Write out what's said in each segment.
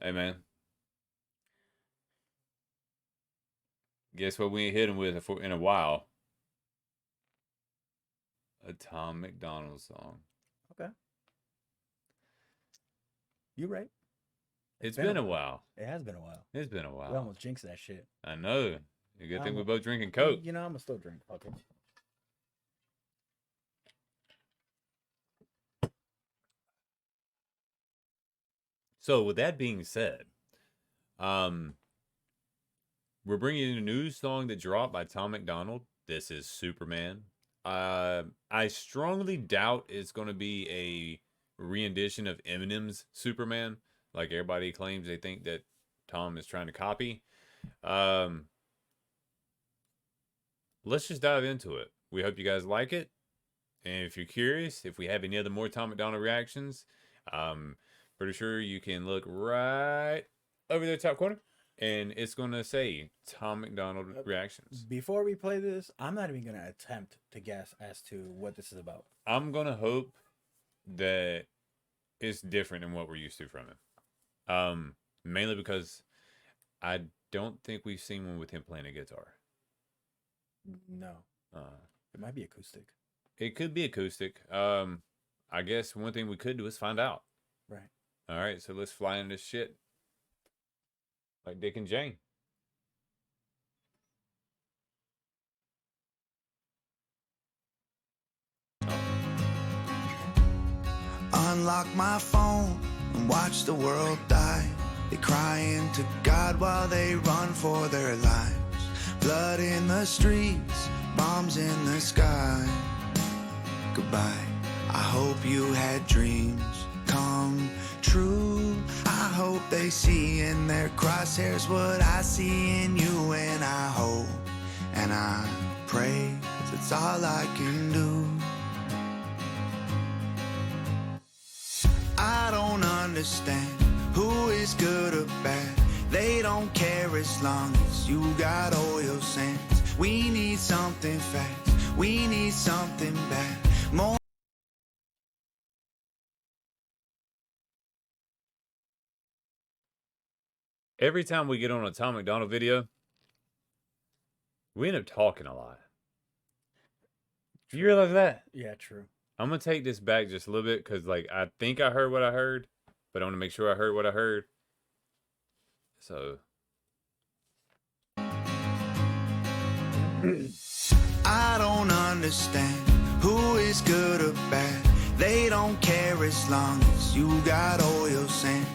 Hey, man. Guess what we ain't hit him with in a while? A Tom MacDonald song. Okay. You right. It's been a while. It has been a while. It's been a while. We almost jinxed that shit. I know. A good thing we're both drinking Coke. You know, I'm gonna still drink. Okay. So with that being said, we're bringing in a new song that dropped by Tom MacDonald. This is Superman. I strongly doubt it's going to be a rendition of Eminem's Superman, like everybody claims they think that Tom is trying to copy. Let's just dive into it. We hope you guys like it. And if you're curious, if we have any other more Tom MacDonald reactions, pretty sure you can look right over there top corner. And it's going to say Tom MacDonald reactions. Before we play this, I'm not even going to attempt to guess as to what this is about. I'm going to hope that it's different than what we're used to from him. Mainly because I don't think we've seen one with him playing a guitar. No. It might be acoustic. It could be acoustic. I guess one thing we could do is find out. Right. All right, so let's fly in this shit. Like Dick and Jane. Unlock my phone and watch the world die. They crying to God while they run for their lives. Blood in the streets, bombs in the sky. Goodbye. I hope you had dreams come true. I hope they see in their crosshairs what I see in you. And I hope and I pray, 'cause it's all I can do. I don't understand who is good or bad. They don't care as long as you got oil sands. We need something fast. We need something bad. More. Every time we get on a Tom MacDonald video, we end up talking a lot. Do you realize that? Yeah, true. I'm going to take this back just a little bit because, like, I think I heard what I heard, but I want to make sure I heard what I heard. So. I don't understand who is good or bad. They don't care as long as you got oil sands.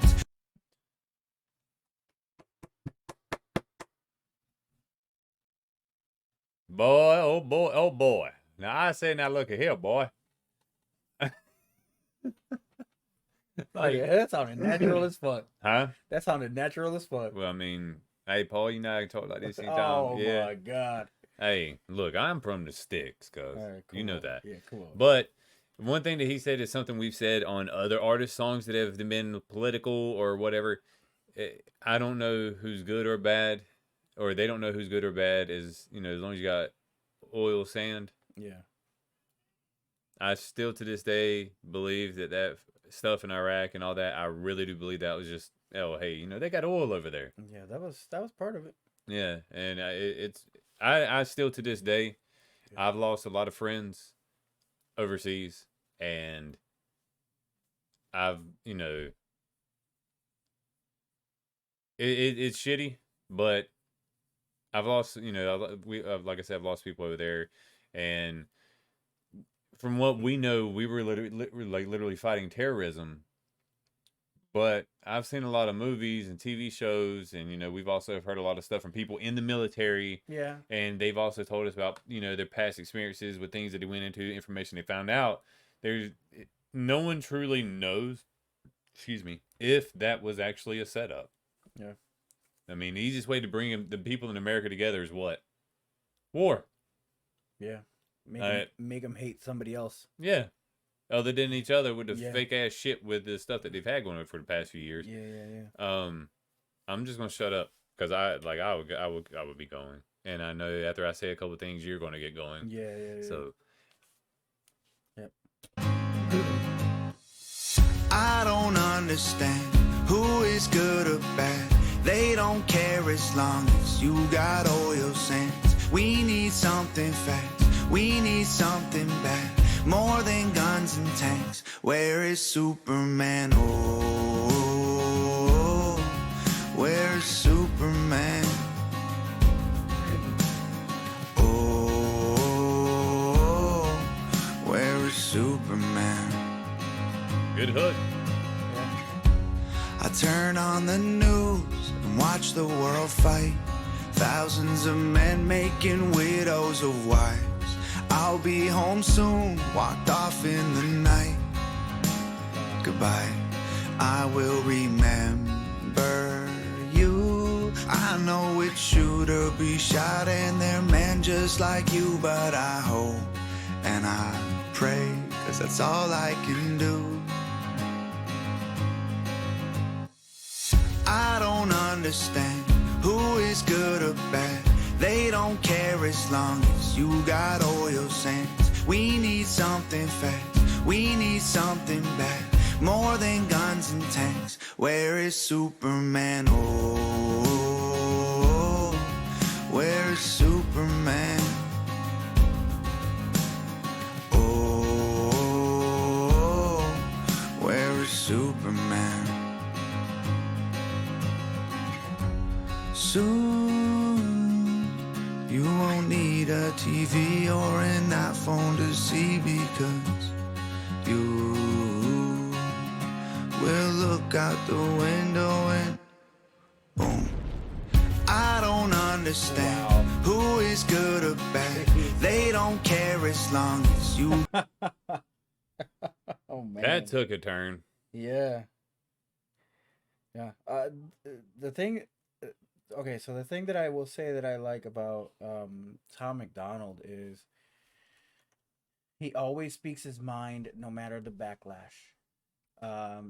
Boy, oh boy, oh boy. Now I say, now look at here, boy. Like, yeah, that sounded natural as fuck. Huh? That sounded natural as fuck. Well, I mean, hey, Paul, you know I can talk like this anytime. Oh, yeah. my God. Hey, look, I'm from the sticks, cuz. Right, cool. You know that. Yeah, cool. But one thing that he said is something we've said on other artist songs that have been political or whatever. I don't know who's good or bad, or they don't know who's good or bad, as long as you got oil sand. Yeah. I still to this day believe that stuff in Iraq and all that, I really do believe that was just, oh, hey, they got oil over there. Yeah, that was part of it. Yeah, and I still to this day, yeah. I've lost a lot of friends overseas, and I've, it's shitty, but I've lost, like I said, I've lost people over there, and from what we know, we were literally fighting terrorism. But I've seen a lot of movies and TV shows, and we've also heard a lot of stuff from people in the military. Yeah. And they've also told us about their past experiences with things that they went into, information they found out. No one truly knows, if that was actually a setup. Yeah. I mean, the easiest way to bring the people in America together is what? War. Yeah. Make them hate somebody else. Yeah. Other than each other with the fake ass shit with the stuff that they've had going on for the past few years. Yeah. I'm just gonna shut up because I would be going, and I know after I say a couple of things, you're gonna get going. Yeah. So. Yep. I don't understand who is good or bad. They don't care as long as you got oil sands. We need something fast. We need something bad. More than guns and tanks. Where is Superman? Oh, where is Superman? Oh, where is Superman? Good hook. I turn on the news and watch the world fight. Thousands of men making widows of wives. I'll be home soon, walked off in the night. Goodbye, I will remember you. I know it's shoot or be shot and they're men just like you. But I hope and I pray, 'cause that's all I can do. I don't understand who is good or bad. They don't care as long as you got oil sands. We need something fast. We need something bad. More than guns and tanks. Where is Superman? Oh, where is Superman? Oh, where is Superman? Soon, you won't need a TV or an iPhone to see, because you will look out the window and boom. I don't understand who is good or bad. They don't care as long as you. Oh man, That took a turn. yeah. The thing. Okay, so the thing that I will say that I like about Tom MacDonald is he always speaks his mind no matter the backlash.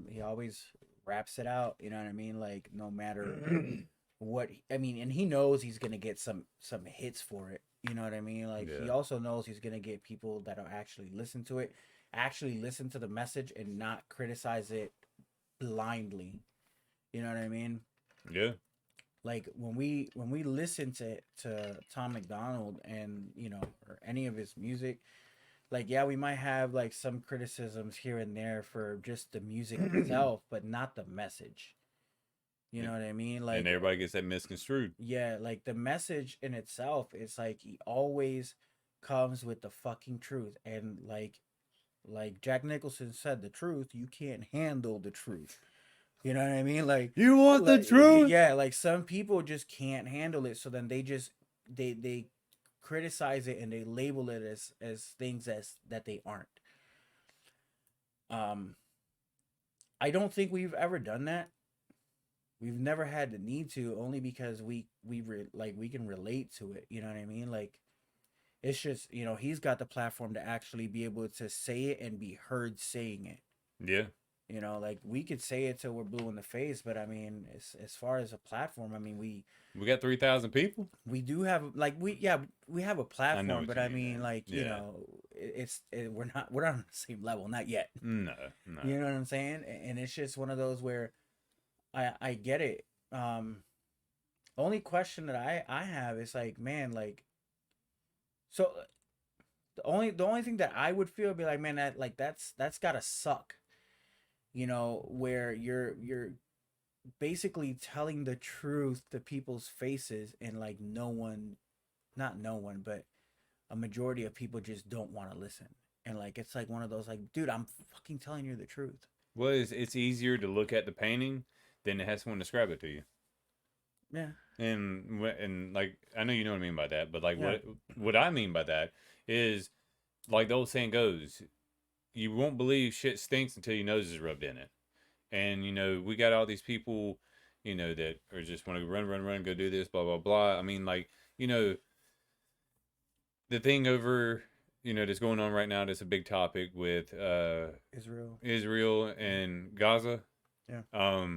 He always raps it out, you know what I mean? Like no matter what I mean, and he knows he's gonna get some hits for it. You know what I mean? Like he also knows he's gonna get people that'll actually listen to it, actually listen to the message and not criticize it blindly. You know what I mean? Yeah. Like when we listen to Tom MacDonald and or any of his music, like we might have like some criticisms here and there for just the music itself, but not the message. You know what I mean? Like, and everybody gets that misconstrued. Yeah, like the message in itself, it's like he always comes with the fucking truth, and like Jack Nicholson said, the truth, you can't handle the truth. You know what I mean? Like, you want the truth? Yeah, like some people just can't handle it, so then they just they criticize it and they label it as things that they aren't. I don't think we've ever done that. We've never had the need to, only because we can relate to it. You know what I mean? Like, it's just he's got the platform to actually be able to say it and be heard saying it. Yeah. Like we could say it till we're blue in the face, but I mean, as far as a platform, I mean, we got 3,000 people. We do have we have a platform, but I mean, we're not on the same level, not yet. No. You know what I'm saying? And it's just one of those where I get it. Only question that I have is like, man, like, so the only thing that I would feel would be like, man, that's gotta suck. Where you're basically telling the truth to people's faces, and like not no one, but a majority of people just don't want to listen. And like, it's like one of those, like, dude, I'm fucking telling you the truth. Well, it's easier to look at the painting than to have someone describe it to you. Yeah. And like, I know you know what I mean by that, but like what I mean by that is, like the old saying goes, you won't believe shit stinks until your nose is rubbed in it. And, we got all these people, that are just want to run, go do this, blah, blah, blah. I mean, like, the thing over, that's going on right now, that's a big topic with Israel and Gaza. Yeah.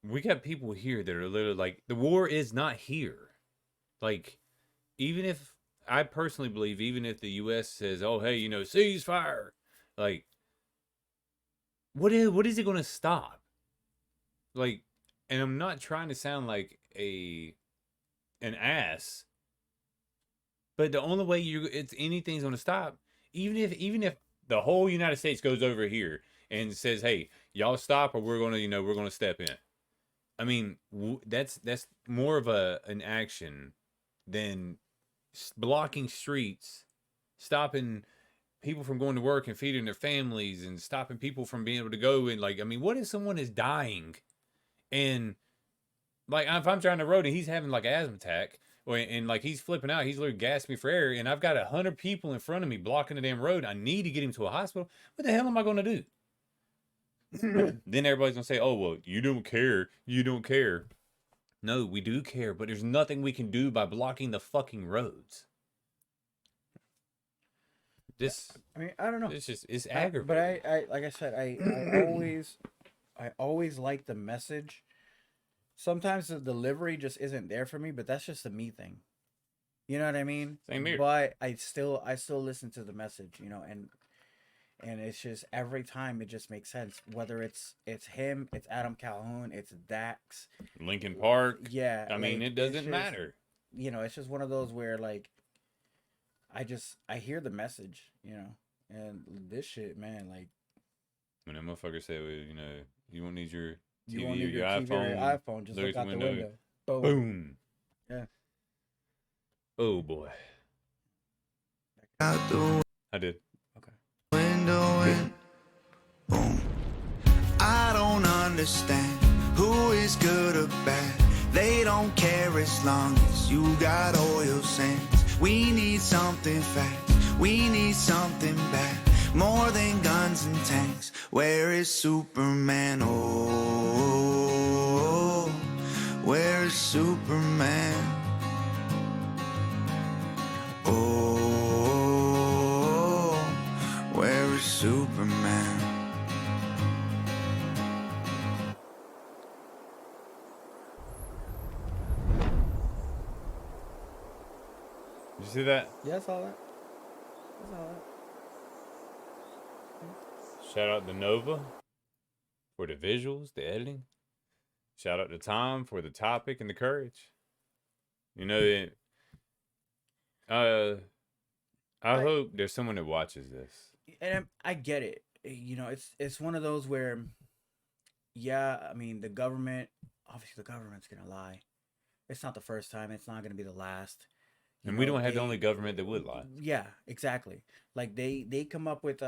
We got people here that are literally like, the war is not here. Like, even if, I personally believe, even if the U.S. says, oh, hey, ceasefire, like, what is it going to stop? Like, and I'm not trying to sound like an ass, but the only way it's anything's gonna stop, even if the whole United States goes over here and says, "Hey, y'all stop, or we're gonna step in." I mean, that's more of an action than blocking streets, stopping people from going to work and feeding their families, and stopping people from being able to go and like. I mean, what if someone is dying, and like if I'm driving the road and he's having like an asthma attack, and like he's flipping out, he's literally gasping for air, and I've got 100 people in front of me blocking the damn road. I need to get him to a hospital. What the hell am I going to do? Then everybody's gonna say, "Oh well, you don't care. You don't care." No, we do care, but there's nothing we can do by blocking the fucking roads. This, I mean, I don't know. it's But aggravating. I like I said, I always like the message. Sometimes the delivery just isn't there for me, but that's just a me thing. You know what I mean? Same here. But I still listen to the message, and it's just every time it just makes sense. Whether it's him, it's Adam Calhoun, it's Dax, Lincoln Park. yeah. I mean, Like it it's doesn't just matter. it's just one of those where like I hear the message, and this shit, man, like When that motherfucker said, well, you won't need your you TV won't or need your your TV or your iPhone. iPhone, just There's look a out the window. window. Boom. Boom. Yeah. Oh boy. Out the I did. Okay. window and boom. I don't understand who is good or bad. They don't care as long as you got oil sands. We need something fast. We need something bad. More than guns and tanks. Where is Superman? Oh, where is Superman? Oh, where is Superman? Did you see that? Yeah, I saw that. I saw that. Shout out to Nova for the visuals, the editing. Shout out to Tom for the topic and the courage. I I- hope there's someone that watches this. And I get it. It's one of those where, yeah, I mean, obviously the government's gonna lie. It's not the first time. It's not gonna be the last. And we don't have the only government that would lie. Yeah, exactly. Like they come up with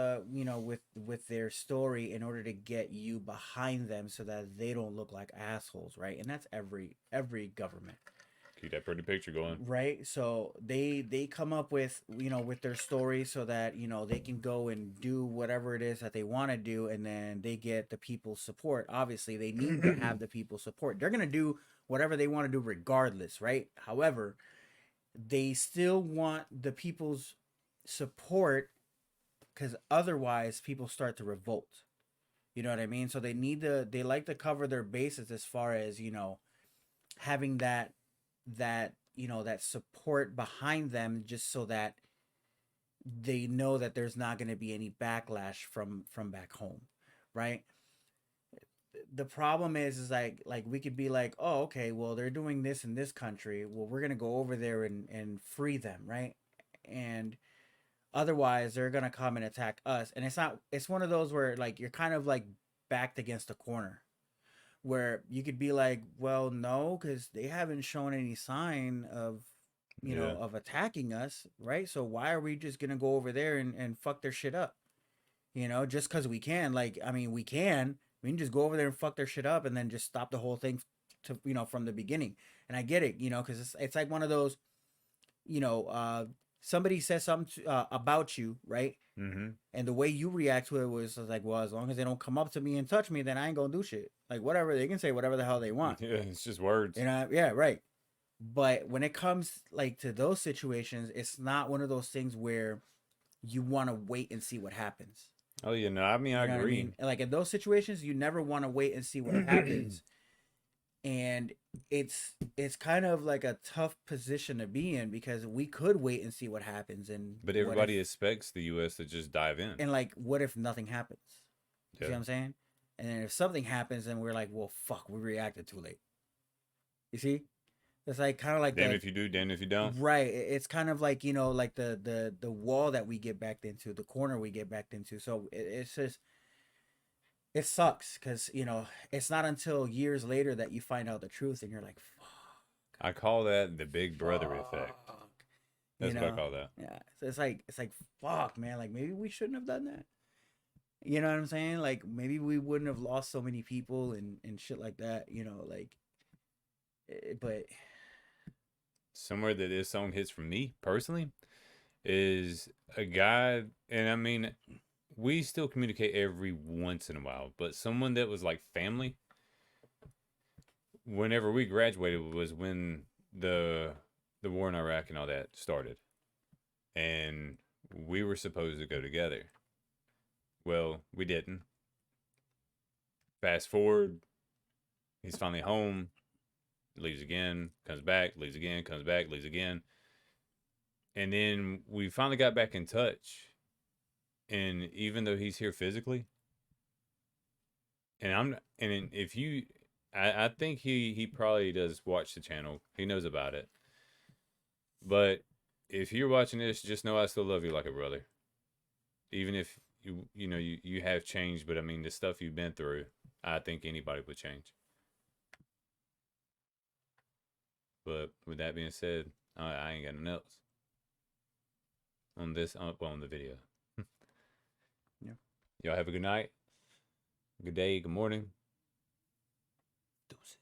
with their story in order to get you behind them so that they don't look like assholes, right? And that's every government. Keep that pretty picture going. Right, so they come up with with their story so that they can go and do whatever it is that they want to do, and then they get the people's support. Obviously they need to have the people's support. They're going to do whatever they want to do regardless, right? However, they still want the people's support, because otherwise people start to revolt. You know what I mean? So they like to cover their bases as far as having that support behind them, just so that they know that there's not going to be any backlash from back home, right? The problem is like we could be like, oh, okay, well, they're doing this in this country, well, we're going to go over there and free them, right? And otherwise they're going to come and attack us. And it's one of those where like you're kind of like backed against a corner, where you could be like, well, no, because they haven't shown any sign of of attacking us, right? So why are we just gonna go over there and fuck their shit up, just because we can? Like, I mean, we can just go over there and fuck their shit up, and then just stop the whole thing to from the beginning. And I get it, because it's like one of those, somebody says something about you, right? Mm-hmm. And the way you react to it was like, well, as long as they don't come up to me and touch me, then I ain't gonna do shit. Like, whatever, they can say whatever the hell they want. Yeah, it's just words. Yeah, right. But when it comes like to those situations, it's not one of those things where you want to wait and see what happens. Oh yeah, no, I mean, I You know what agree. mean? Like in those situations, you never want to wait and see what happens. And it's kind of like a tough position to be in, because we could wait and see what happens, But everybody expects the U.S. to just dive in. and like, what if nothing happens? You see what I'm saying? And then if something happens, then we're like, well, fuck, we reacted too late. You see, it's like kind of like Damn the if you do, damn if you don't. right. It's kind of like, you know, like the wall that we get backed into, the corner we get backed into. So it's just it sucks because you know it's not until years later that you find out the truth, and you're like, fuck, I call that the Big Brother effect. fuck. You That's what I know, call that. yeah. So it's like fuck, man. Like maybe we shouldn't have done that. You know what I'm saying? Like maybe we wouldn't have lost so many people and shit like that. You know, like, but Somewhere that this song hits for me personally is a guy, and I mean, we still communicate every once in a while, but someone that was like family. Whenever we graduated was when the war in Iraq and all that started, and we were supposed to go together. Well, we didn't. Fast forward, he's finally home, leaves again, comes back, leaves again, comes back, leaves again. And then we finally got back in touch. And even though he's here physically, and if you, I think he probably does watch the channel. He knows about it. But if you're watching this, just know I still love you like a brother. Even if you have changed, but I mean the stuff you've been through, I think anybody would change. But with that being said, I ain't got nothing else on this on the video. yeah. Y'all have a good night, good day, good morning. Deuces.